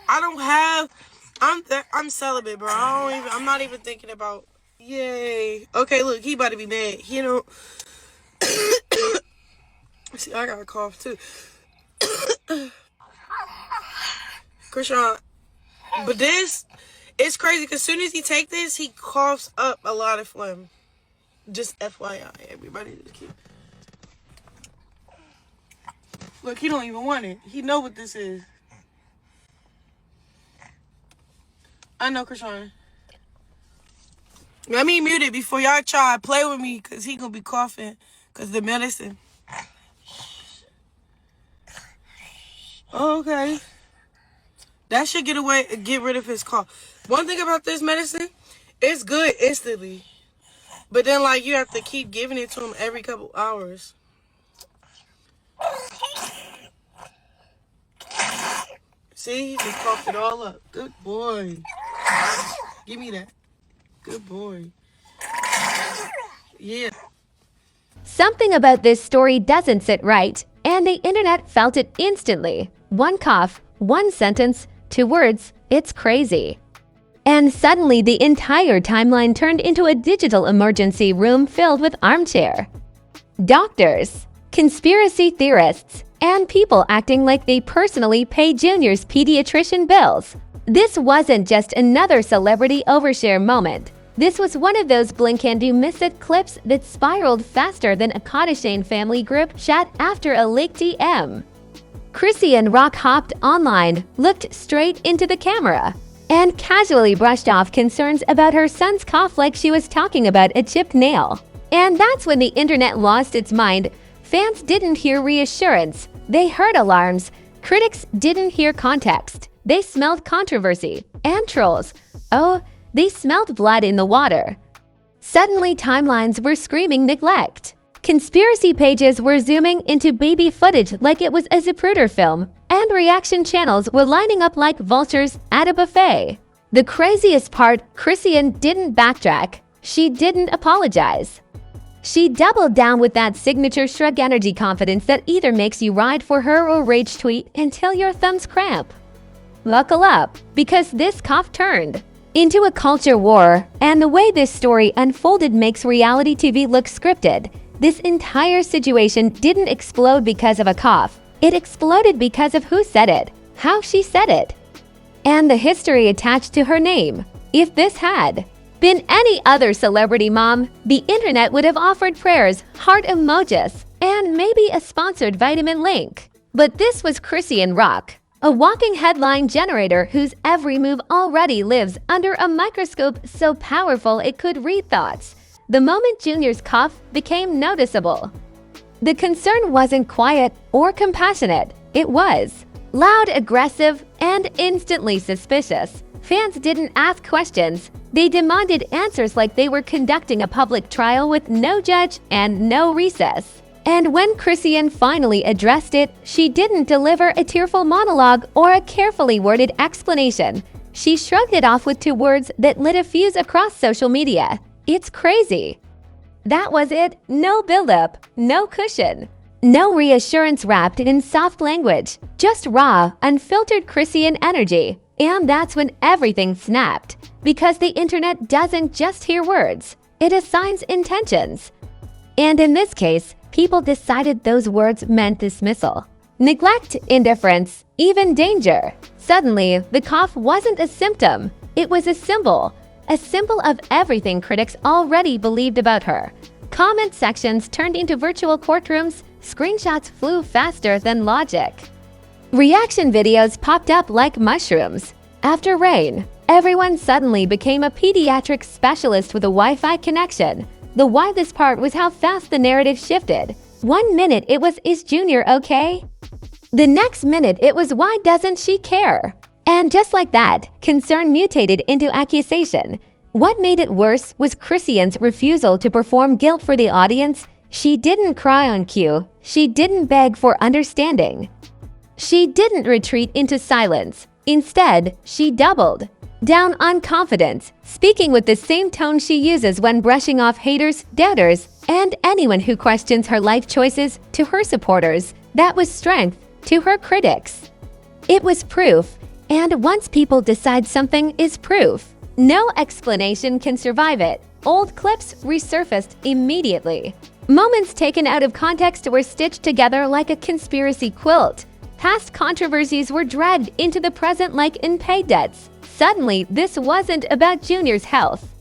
I don't have. I'm celibate, bro. I'm not even thinking about. Yay. Okay, look, he about to be mad. You know. See, I got a cough too. Chrisean, but this, it's crazy because as soon as he take this, he coughs up a lot of phlegm. Just FYI, everybody. Just keep. Look, he don't even want it. He know what this is. I know, Chrisean. Let me mute it before y'all try to play with me because he gonna be coughing because the medicine. Oh, okay. That should get rid of his cough. One thing about this medicine, it's good instantly. But then, like, you have to keep giving it to him every couple hours. See, he just coughed it all up. Good boy. Give me that. Good boy. Yeah. Something about this story doesn't sit right, and the internet felt it instantly. One cough, one sentence, 2 words, it's crazy. And suddenly the entire timeline turned into a digital emergency room filled with armchair doctors, conspiracy theorists, and people acting like they personally pay Junior's pediatrician bills. This wasn't just another celebrity overshare moment. This was one of those blink and you miss it clips that spiraled faster than a Kardashian family group chat after a leaked DM. Chrisean rock hopped online, looked straight into the camera, and casually brushed off concerns about her son's cough like she was talking about a chipped nail. And that's when the internet lost its mind. Fans didn't hear reassurance. They heard alarms. Critics didn't hear context. They smelled controversy. And trolls. Oh, they smelled blood in the water. Suddenly, timelines were screaming neglect. Conspiracy pages were zooming into baby footage like it was a Zapruder film, and reaction channels were lining up like vultures at a buffet. The craziest part, Chrisean didn't backtrack. She didn't apologize. She doubled down with that signature shrug energy confidence that either makes you ride for her or rage tweet until your thumbs cramp. Buckle up, because this cough turned into a culture war, and the way this story unfolded makes reality TV look scripted. This entire situation didn't explode because of a cough. It exploded because of who said it, how she said it, and the history attached to her name. If this had been any other celebrity mom, the internet would have offered prayers, heart emojis, and maybe a sponsored vitamin link. But this was Chrisean Rock, a walking headline generator whose every move already lives under a microscope so powerful it could read thoughts. The moment Junior's cough became noticeable, the concern wasn't quiet or compassionate. It was loud, aggressive, and instantly suspicious. Fans didn't ask questions. They demanded answers like they were conducting a public trial with no judge and no recess. And when Chrisean finally addressed it, she didn't deliver a tearful monologue or a carefully worded explanation. She shrugged it off with 2 words that lit a fuse across social media. It's crazy. That was it. No buildup, no cushion, no reassurance wrapped in soft language, just raw, unfiltered Chrisean energy. And that's when everything snapped. Because the internet doesn't just hear words, it assigns intentions. And in this case, people decided those words meant dismissal, neglect, indifference, even danger. Suddenly, the cough wasn't a symptom. It was a symbol of everything critics already believed about her. Comment sections turned into virtual courtrooms, screenshots flew faster than logic. Reaction videos popped up like mushrooms. After rain, everyone suddenly became a pediatric specialist with a Wi-Fi connection. The wildest part was how fast the narrative shifted. 1 minute it was, is Junior okay? The next minute it was, why doesn't she care? And just like that, concern mutated into accusation. What made it worse was Chrisean's refusal to perform guilt for the audience. She didn't cry on cue. She didn't beg for understanding. She didn't retreat into silence. Instead, she doubled down on confidence, speaking with the same tone she uses when brushing off haters, doubters, and anyone who questions her life choices. To her supporters, that was strength. To her critics, it was proof. And once people decide something is proof, no explanation can survive it. Old clips resurfaced immediately. Moments taken out of context were stitched together like a conspiracy quilt. Past controversies were dragged into the present like unpaid debts. Suddenly, this wasn't about Junior's health.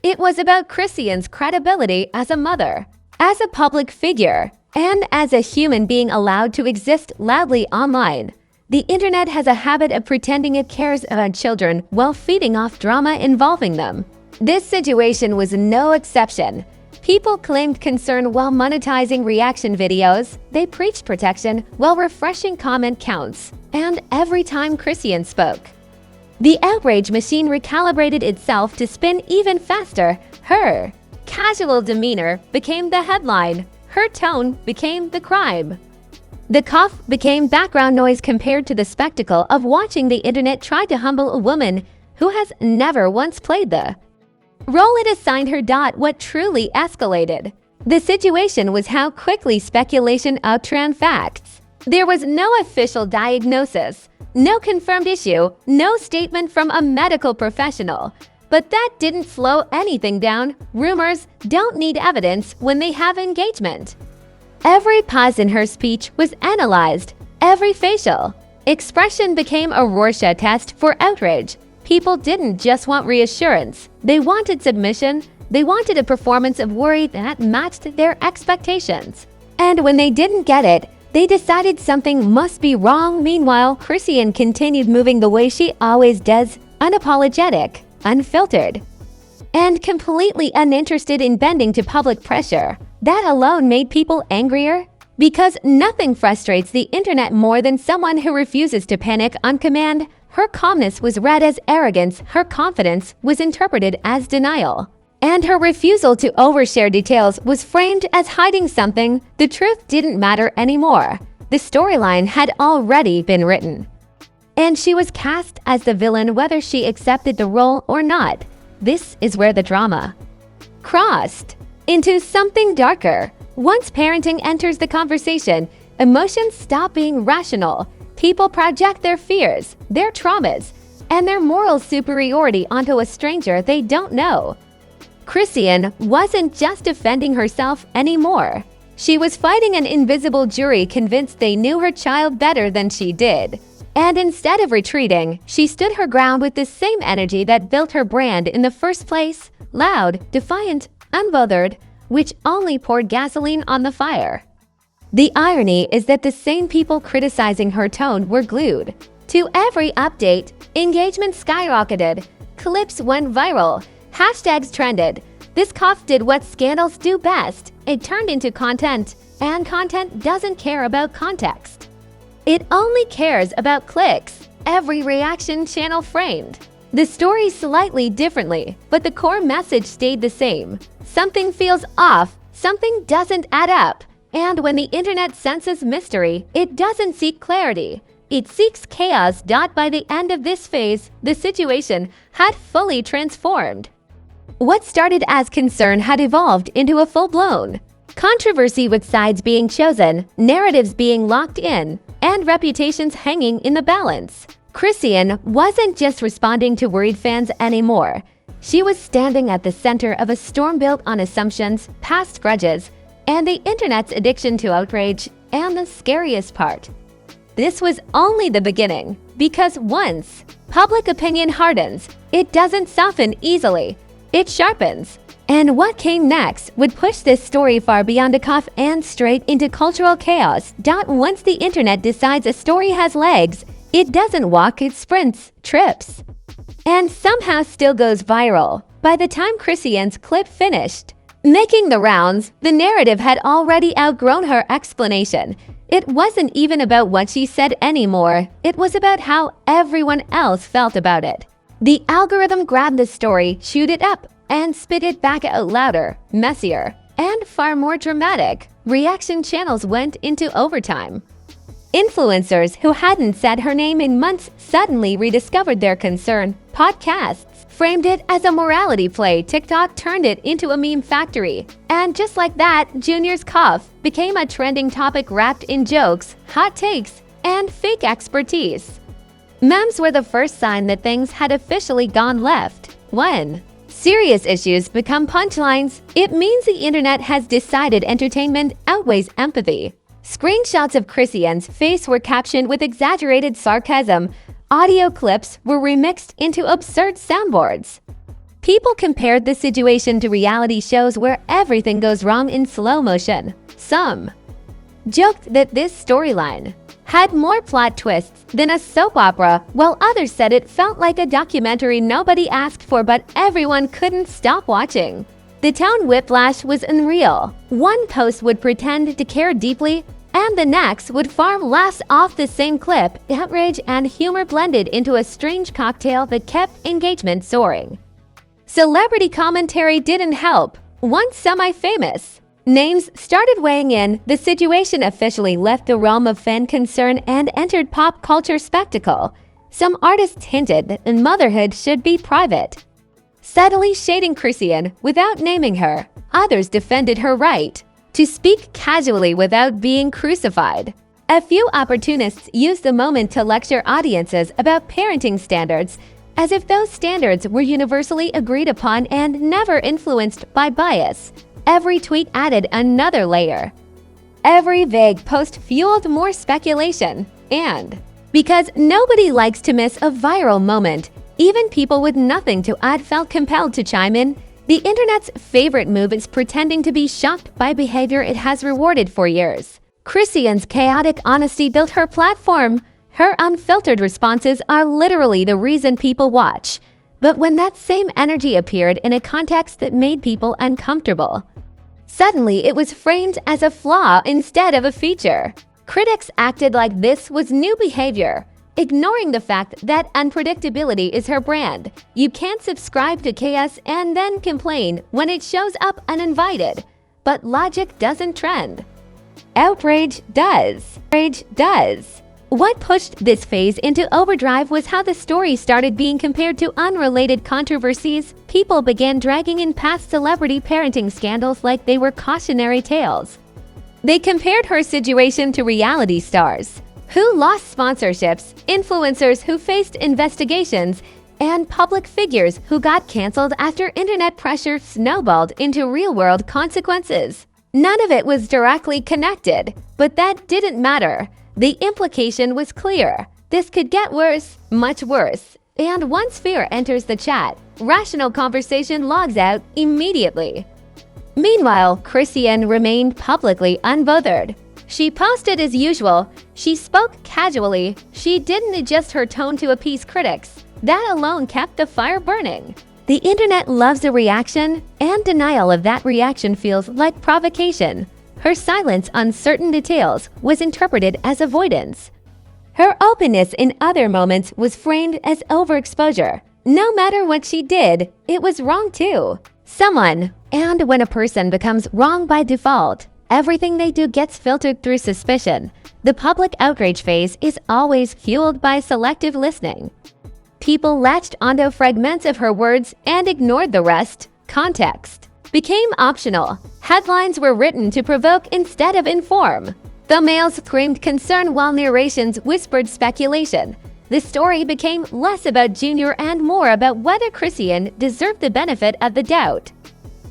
It was about Chrisean's credibility as a mother, as a public figure, and as a human being allowed to exist loudly online. The internet has a habit of pretending it cares about children while feeding off drama involving them. This situation was no exception. People claimed concern while monetizing reaction videos. They preached protection while refreshing comment counts. And every time Chrisean spoke, the outrage machine recalibrated itself to spin even faster. Her casual demeanor became the headline. Her tone became the crime. The cough became background noise compared to the spectacle of watching the internet try to humble a woman who has never once played the role it assigned her. What truly escalated the situation was how quickly speculation outran facts. There was no official diagnosis, no confirmed issue, no statement from a medical professional. But that didn't slow anything down. Rumors don't need evidence when they have engagement. Every pause in her speech was analyzed. Every facial expression became a Rorschach test for outrage. People didn't just want reassurance. They wanted submission. They wanted a performance of worry that matched their expectations. And when they didn't get it, they decided something must be wrong. Meanwhile, Chrisean continued moving the way she always does, unapologetic, unfiltered, and completely uninterested in bending to public pressure. That alone made people angrier, because nothing frustrates the internet more than someone who refuses to panic on command. Her calmness was read as arrogance, her confidence was interpreted as denial, and her refusal to overshare details was framed as hiding something. The truth didn't matter anymore. The storyline had already been written, and she was cast as the villain whether she accepted the role or not. This is where the drama crossed into something darker. Once parenting enters the conversation, emotions stop being rational. People project their fears, their traumas, and their moral superiority onto a stranger they don't know. Chrisean wasn't just defending herself anymore. She was fighting an invisible jury convinced they knew her child better than she did. And instead of retreating, she stood her ground with the same energy that built her brand in the first place: loud, defiant, unbothered, which only poured gasoline on the fire. The irony is that the same people criticizing her tone were glued to every update. Engagement skyrocketed, clips went viral, hashtags trended. This cough did what scandals do best. It turned into content, and content doesn't care about context. It only cares about clicks. Every reaction channel framed the story slightly differently, but the core message stayed the same. Something feels off, something doesn't add up. And when the internet senses mystery, it doesn't seek clarity. It seeks chaos. By the end of this phase, the situation had fully transformed. What started as concern had evolved into a full-blown controversy, with sides being chosen, narratives being locked in, and reputations hanging in the balance. Chrisean wasn't just responding to worried fans anymore. She was standing at the center of a storm built on assumptions, past grudges, and the internet's addiction to outrage. And the scariest part, this was only the beginning, because once public opinion hardens, it doesn't soften easily, it sharpens. And what came next would push this story far beyond a cough and straight into cultural chaos. Once the internet decides a story has legs, it doesn't walk, it sprints, trips, and somehow still goes viral. By the time Chrisean's clip finished making the rounds, the narrative had already outgrown her explanation. It wasn't even about what she said anymore. It was about how everyone else felt about it. The algorithm grabbed the story, chewed it up, and spit it back out louder, messier, and far more dramatic. Reaction channels went into overtime. Influencers who hadn't said her name in months suddenly rediscovered their concern. Podcasts framed it as a morality play. TikTok turned it into a meme factory. And just like that, Junior's cough became a trending topic wrapped in jokes, hot takes, and fake expertise. Memes were the first sign that things had officially gone left. When serious issues become punchlines, it means the internet has decided entertainment outweighs empathy. Screenshots of Chrisean's face were captioned with exaggerated sarcasm. Audio clips were remixed into absurd soundboards. People compared the situation to reality shows where everything goes wrong in slow motion. Some joked that this storyline had more plot twists than a soap opera, while others said it felt like a documentary nobody asked for but everyone couldn't stop watching. The tone whiplash was unreal. One post would pretend to care deeply, and the next would farm laughs off the same clip. Outrage and humor blended into a strange cocktail that kept engagement soaring. Celebrity commentary didn't help. Once semi-famous names started weighing in, the situation officially left the realm of fan concern and entered pop culture spectacle. Some artists hinted that motherhood should be private, subtly shading Chrisean without naming her. Others defended her right to speak casually without being crucified. A few opportunists used the moment to lecture audiences about parenting standards, as if those standards were universally agreed upon and never influenced by bias. Every tweet added another layer. Every vague post fueled more speculation. And because nobody likes to miss a viral moment, even people with nothing to add felt compelled to chime in. The internet's favorite move is pretending to be shocked by behavior it has rewarded for years. Chrisean's chaotic honesty built her platform. Her unfiltered responses are literally the reason people watch. But when that same energy appeared in a context that made people uncomfortable, suddenly it was framed as a flaw instead of a feature. Critics acted like this was new behavior, ignoring the fact that unpredictability is her brand. You can't subscribe to chaos and then complain when it shows up uninvited. But logic doesn't trend. Outrage does. Rage does. What pushed this phase into overdrive was how the story started being compared to unrelated controversies. People began dragging in past celebrity parenting scandals like they were cautionary tales. They compared her situation to reality stars who lost sponsorships, influencers who faced investigations, and public figures who got canceled after internet pressure snowballed into real-world consequences. None of it was directly connected, but that didn't matter. The implication was clear. This could get worse, much worse. And once fear enters the chat, rational conversation logs out immediately. Meanwhile, Chrisean remained publicly unbothered. She posted as usual. She spoke casually. She didn't adjust her tone to appease critics. That alone kept the fire burning. The internet loves a reaction, and denial of that reaction feels like provocation. Her silence on certain details was interpreted as avoidance. Her openness in other moments was framed as overexposure. No matter what she did, it was wrong too. And when a person becomes wrong by default, everything they do gets filtered through suspicion. The public outrage phase is always fueled by selective listening. People latched onto fragments of her words and ignored the rest. Context became optional. Headlines were written to provoke instead of inform. Thumbnails screamed concern while narrations whispered speculation. The story became less about Junior and more about whether Chrisean deserved the benefit of the doubt.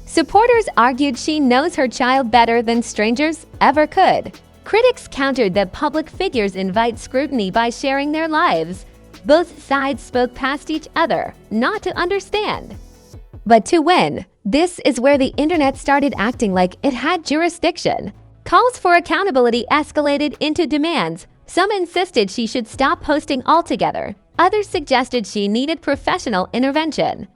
Supporters argued she knows her child better than strangers ever could. Critics countered that public figures invite scrutiny by sharing their lives. Both sides spoke past each other, not to understand, but to win. This is where the internet started acting like it had jurisdiction. Calls for accountability escalated into demands. Some insisted she should stop posting altogether. Others suggested she needed professional intervention.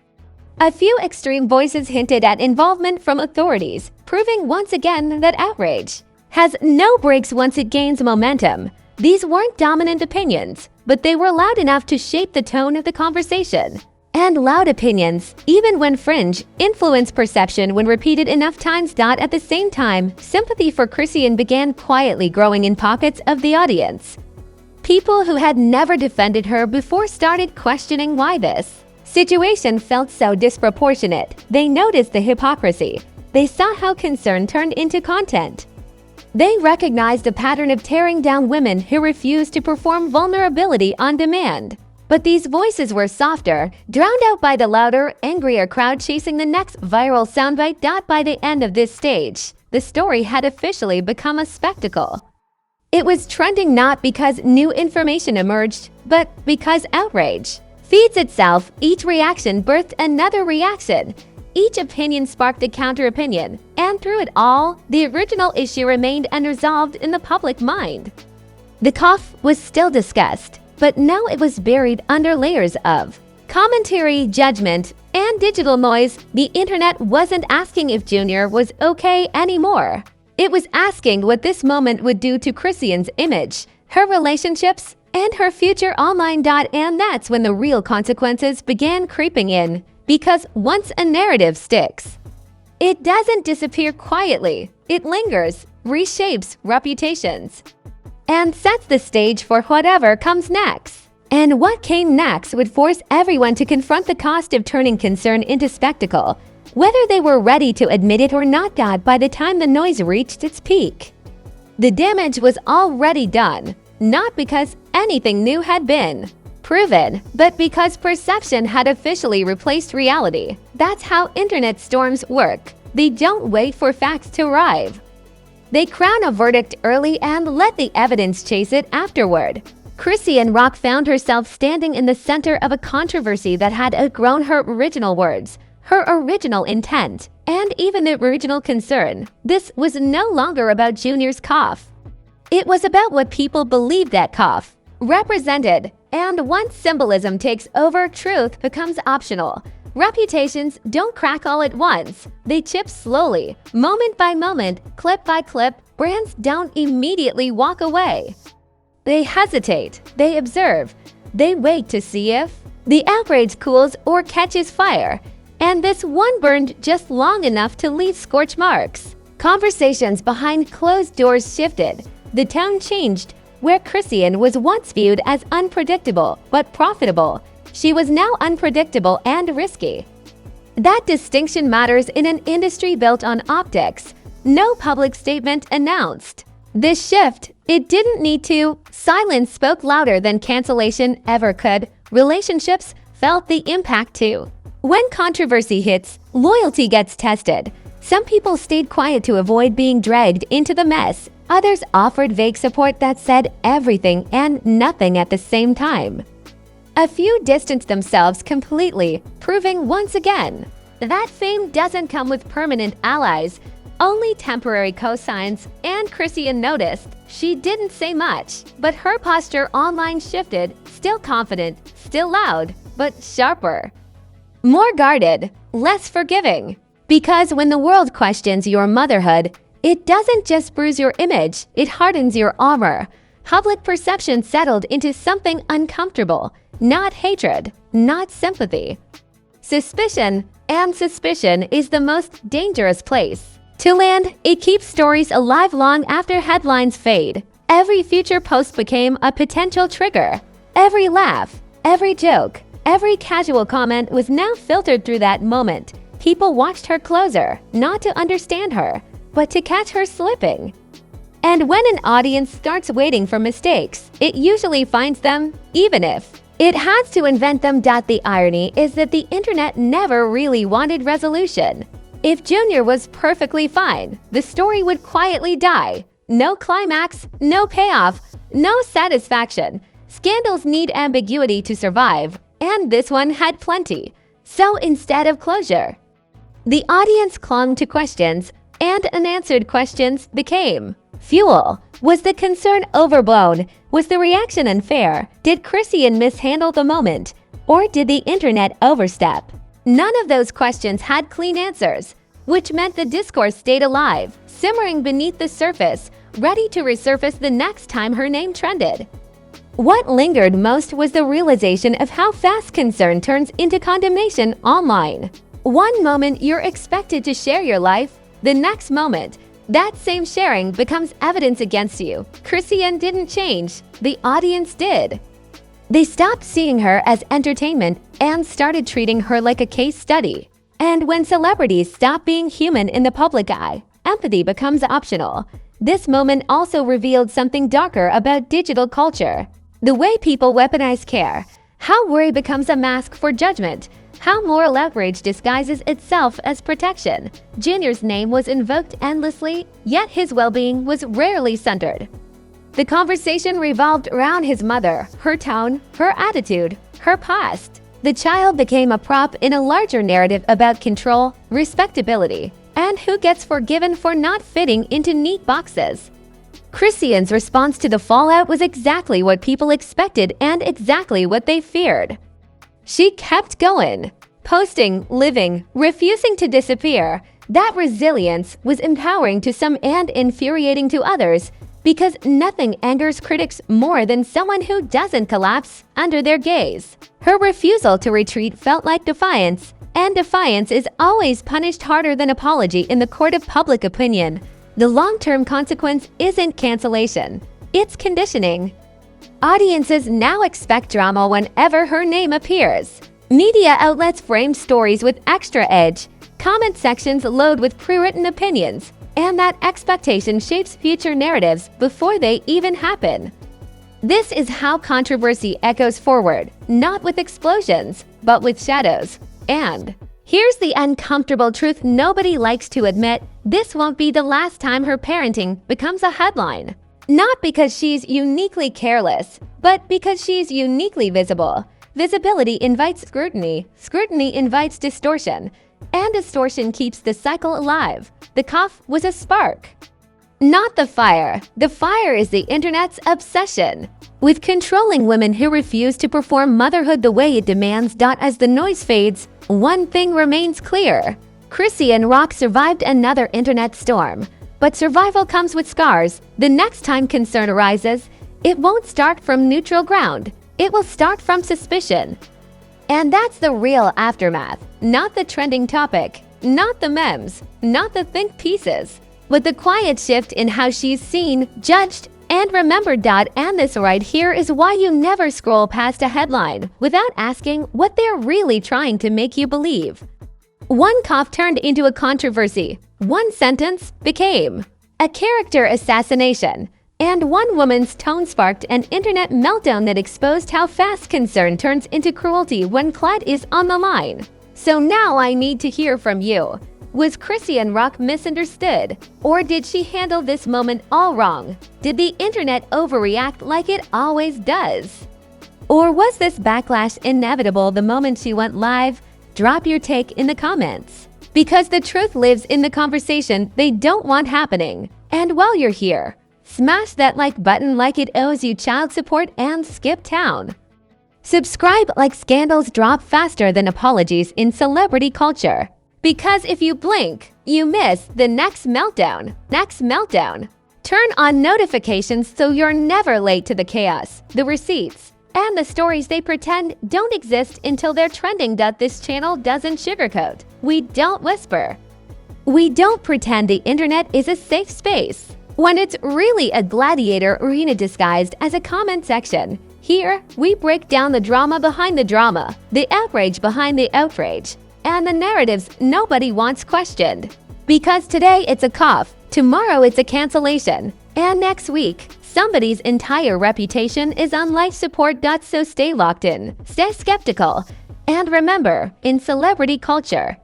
A few extreme voices hinted at involvement from authorities, proving once again that outrage has no brakes once it gains momentum. These weren't dominant opinions, but they were loud enough to shape the tone of the conversation. And loud opinions, even when fringe, influence perception when repeated enough times. At the same time, sympathy for Chrisean began quietly growing in pockets of the audience. People who had never defended her before started questioning why this situation felt so disproportionate. They noticed the hypocrisy. They saw how concern turned into content. They recognized a pattern of tearing down women who refused to perform vulnerability on demand. But these voices were softer, drowned out by the louder, angrier crowd chasing the next viral soundbite. By the end of this stage, the story had officially become a spectacle. It was trending not because new information emerged, but because outrage feeds itself. Each reaction birthed another reaction. Each opinion sparked a counter-opinion, and through it all, the original issue remained unresolved in the public mind. The cough was still discussed, but now it was buried under layers of commentary, judgment, and digital noise. The internet wasn't asking if Junior was okay anymore. It was asking what this moment would do to Chrisean's image, her relationships, and her future online. And that's when the real consequences began creeping in. Because once a narrative sticks, it doesn't disappear quietly. It lingers, reshapes reputations, and sets the stage for whatever comes next. And what came next would force everyone to confront the cost of turning concern into spectacle, whether they were ready to admit it or not. By the time the noise reached its peak, the damage was already done, not because anything new had been proven, but because perception had officially replaced reality. That's how internet storms work. They don't wait for facts to arrive. They crown a verdict early and let the evidence chase it afterward. Chrisean Rock found herself standing in the center of a controversy that had outgrown her original words, her original intent, and even the original concern. This was no longer about Junior's cough. It was about what people believed that cough represented. And once symbolism takes over, truth becomes optional. Reputations don't crack all at once. They chip slowly, moment by moment, clip by clip. Brands don't immediately walk away. They hesitate, they observe, they wait to see if the outrage cools or catches fire. And this one burned just long enough to leave scorch marks. Conversations behind closed doors shifted. The tone changed. Where Chrisean was once viewed as unpredictable but profitable, she was now unpredictable and risky. That distinction matters in an industry built on optics. No public statement announced this shift. It didn't need to. Silence spoke louder than cancellation ever could. Relationships felt the impact too. When controversy hits, loyalty gets tested. Some people stayed quiet to avoid being dragged into the mess. Others offered vague support that said everything and nothing at the same time. A few distanced themselves completely, proving once again that fame doesn't come with permanent allies, only temporary cosigns. And Chrisean noticed. She didn't say much, but her posture online shifted, still confident, still loud, but sharper. More guarded, less forgiving. Because when the world questions your motherhood, it doesn't just bruise your image, it hardens your armor. Public perception settled into something uncomfortable, not hatred, not sympathy. Suspicion, and suspicion is the most dangerous place to land. It keeps stories alive long after headlines fade. Every future post became a potential trigger. Every laugh, every joke, every casual comment was now filtered through that moment. People watched her closer, not to understand her, but to catch her slipping. And when an audience starts waiting for mistakes, it usually finds them, even if it has to invent them. The irony is that the internet never really wanted resolution. If Junior was perfectly fine, the story would quietly die. No climax, no payoff, no satisfaction. Scandals need ambiguity to survive, and this one had plenty. So instead of closure, the audience clung to questions, and unanswered questions became fuel. Was the concern overblown? Was the reaction unfair? Did Chrisean mishandle the moment? Or did the internet overstep? None of those questions had clean answers, which meant the discourse stayed alive, simmering beneath the surface, ready to resurface the next time her name trended. What lingered most was the realization of how fast concern turns into condemnation online. One moment you're expected to share your life, the next moment, that same sharing becomes evidence against you. Chrisean didn't change, the audience did. They stopped seeing her as entertainment and started treating her like a case study. And when celebrities stop being human in the public eye, empathy becomes optional. This moment also revealed something darker about digital culture. The way people weaponize care, How worry becomes a mask for judgment. How moral outrage disguises itself as protection. Junior's name was invoked endlessly, yet his well-being was rarely centered. The conversation revolved around his mother, her tone, her attitude, her past. The child became a prop in a larger narrative about control, respectability, and who gets forgiven for not fitting into neat boxes. Chrisean's response to the fallout was exactly what people expected and exactly what they feared. She kept going, posting, living, refusing to disappear. That resilience was empowering to some and infuriating to others, because nothing angers critics more than someone who doesn't collapse under their gaze. Her refusal to retreat felt like defiance, and defiance is always punished harder than apology in the court of public opinion. The long-term consequence isn't cancellation, it's conditioning. Audiences now expect drama whenever her name appears. Media outlets frame stories with extra edge, comment sections load with pre-written opinions, and that expectation shapes future narratives before they even happen. This is how controversy echoes forward, not with explosions, but with shadows. And here's the uncomfortable truth nobody likes to admit: this won't be the last time her parenting becomes a headline. Not because she's uniquely careless, but because she's uniquely visible. Visibility invites scrutiny, scrutiny invites distortion, and distortion keeps the cycle alive. The cough was a spark, not the fire. The fire is the internet's obsession with controlling women who refuse to perform motherhood the way it demands. As the noise fades, one thing remains clear: Chrisean Rock survived another internet storm. But survival comes with scars. The next time concern arises, it won't start from neutral ground. It will start from suspicion. And that's the real aftermath, not the trending topic, not the memes, not the think pieces, but the quiet shift in how she's seen, judged, and remembered. And this right here is why you never scroll past a headline without asking what they're really trying to make you believe. One cough turned into a controversy. One sentence became a character assassination. And one woman's tone sparked an internet meltdown that exposed how fast concern turns into cruelty when clout is on the line. So now I need to hear from you. Was Chrisean Rock misunderstood? Or did she handle this moment all wrong? Did the internet overreact like it always does? Or was this backlash inevitable the moment she went live? Drop your take in the comments. Because the truth lives in the conversation they don't want happening. And while you're here, smash that like button like it owes you child support and skip town. Subscribe like scandals drop faster than apologies in celebrity culture. Because if you blink, you miss the next meltdown. Turn on notifications so you're never late to the chaos, the receipts, and the stories they pretend don't exist until they're trending. This channel doesn't sugarcoat. We don't whisper. We don't pretend the internet is a safe space when it's really a gladiator arena disguised as a comment section. Here, we break down the drama behind the drama, the outrage behind the outrage, and the narratives nobody wants questioned. Because today it's a cough, tomorrow it's a cancellation, and next week, somebody's entire reputation is on life support. So stay locked in, stay skeptical, and remember, in celebrity culture,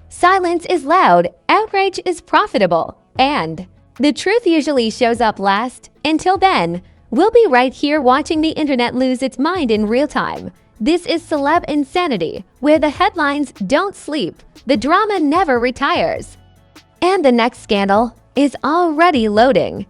silence is loud, outrage is profitable, and the truth usually shows up last. Until then, we'll be right here watching the internet lose its mind in real time. This is Celeb Insanity, where the headlines don't sleep, the drama never retires, and the next scandal is already loading.